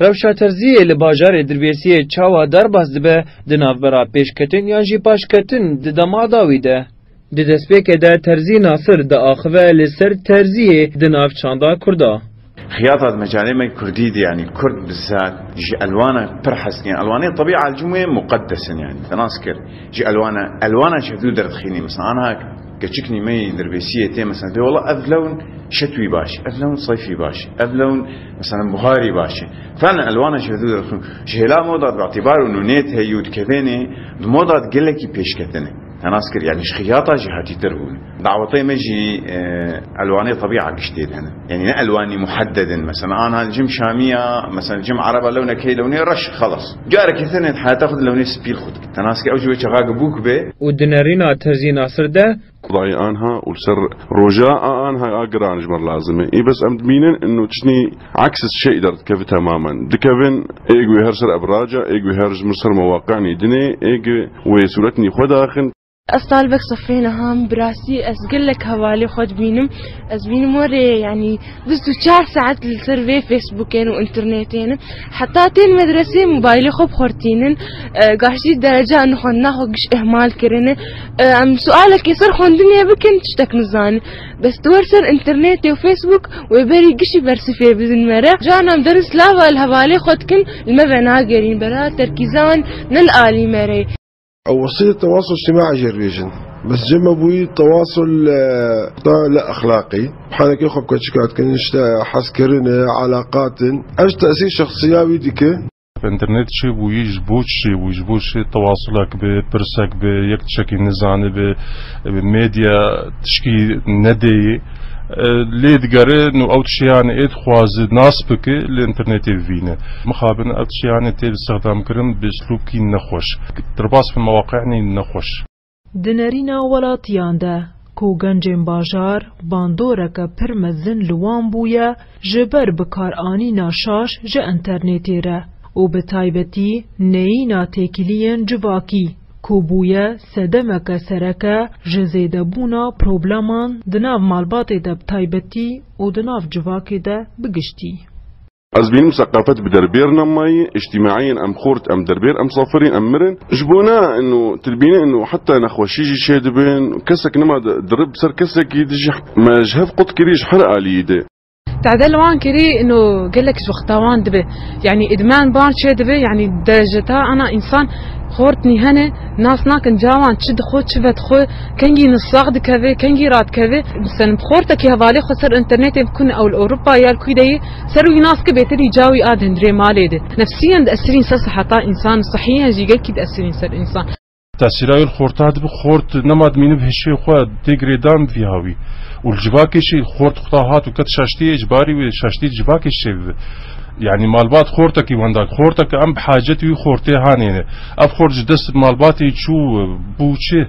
Rewşa terziyê li bajarê Dilbêsiyê çawa derbas dibe di navbera pêşketin yan jî paşketin di dema dawî de. Di destpêkê de Terzî Nasir diaxive li ser terziyê di navçanda Kurda. خياطة مجالي كردي دي يعني كرد بالذات جي ألوانا برحس يعني ألواني طبيعة الجمعة مقدسة يعني تناسكر جي ألوانا شدو درد خيني مثلا أنا كشكني مي دربيسية تي مثلا دي والله أفلون شتوي باشي أفلون صيفي باشي أفلون مثلا بهاري باشي فعلا ألوانا شدو درد خيني جهلا موضة باعتبار إنه نيت هيود كذاني موضة تقلكي بيشكتني تناسكر يعني خياطة جهاتي تربون دعوتي مجي ألواني طبيعة جديد هنا يعني لا ألواني محددا مثلا أنا الجم شامية مثلا الجم عربة لونه كي لوني رش خلص جارك اثنين حتاخذ لوني سبيل خد تناسكر أو جوي شغاق بوك به ودنارينا ترزي ناصر ده قضاي آنها والسر رجاء آنها أقران جمر لازمة إيه بس أم دمينن إنه تشني عكس الشيء درت كيف تماما دكافن إيجو هرسر أبراجة إيجو هرج مرسر مواقعني دني إيجو وسورتني خداخن أصال بك صفينا هم براسي أسقل لك هوالي خد بينم أزبين مرة يعني بس 4 ساعات للسيرفي فيسبوكين وإنترنتين حتى تين مدرسة موبايلي خب خورتينن قاشتي درجة إنه خلنا هوجش إهمال كرنا أم سؤالك يصير خون دنيا بكن تشتك نزاني بس تورسر إنترنت وفيسبوك ويبري قشي برسفي بزن مرة جانا مدرس لا الهوالي خد كن المبنى قرين برا تركيزان نلقالي مرة أو وسيلة تواصل اجتماعي جربيجن بس جمع بوي تواصل لا أخلاقي بحالك يخب كتشكات كنشتا حسكرنا علاقات أش تأثير شخصياوي ديك الانترنت شي ويجبوش تواصلك ببرسك بيكتشكي نزاني بميديا تشكي ندي ليه دقاره انه اوتشياني ايد خوازي ناس بك الانترنت فينا مخابن اوتشياني تيل استخدام كرم باسلوب كي نخوش ترباس في المواقع يعني نخوش دنرينا ولاتيان ده کو گنجین باجار باندورک پرمزن لوان بویا جبر بکار آنی ناشاش ج انترنتی ره و بتایبتی نینا تکیلین جواکی کوبویا سدمک سرکه جزیده بونا پروبلمان دناف مالبات ده بتایبتی و دناف جواکی ده بگشتی. از بين ثقافات بدربيرنا ماي اجتماعيا ام خورت ام دربير ام صافرين ام مرن جبونا انه تلبينا انه حتى نخوشيجي شادبين كسك نما درب سر كسك يدجي ما جهف قط كريج حرقه ليده تعدل وان كري انه قال لك وقتاوان دبه يعني ادمان بان شي دبه يعني درجتا انا انسان خورتني هنا ناس ناكن جوان تشد خو تشبت خو كنجي نصاغد كذا كنجي رات كذا مثلا بخورتك يا بالي خسر انترنت يمكن او اوروبا يا الكويدي سروا ناس كبيتري جاوي ادن دري ماليده نفسيا تاثيرين سس حتى انسان صحيا جيجي كي تاثيرين سر انسان تاثيرات الخورتات بخورت نماد مين بهالشيء خو ديغريدام في هاوي والجباكي شيء خورت خطاهات وكت شاشتي اجباري وشاشتي جباكي شيء يعني مالبات خورتك يواندك خورتك ام بحاجتي خورتي هانينه اف خورج دست مالباتي شو بوچه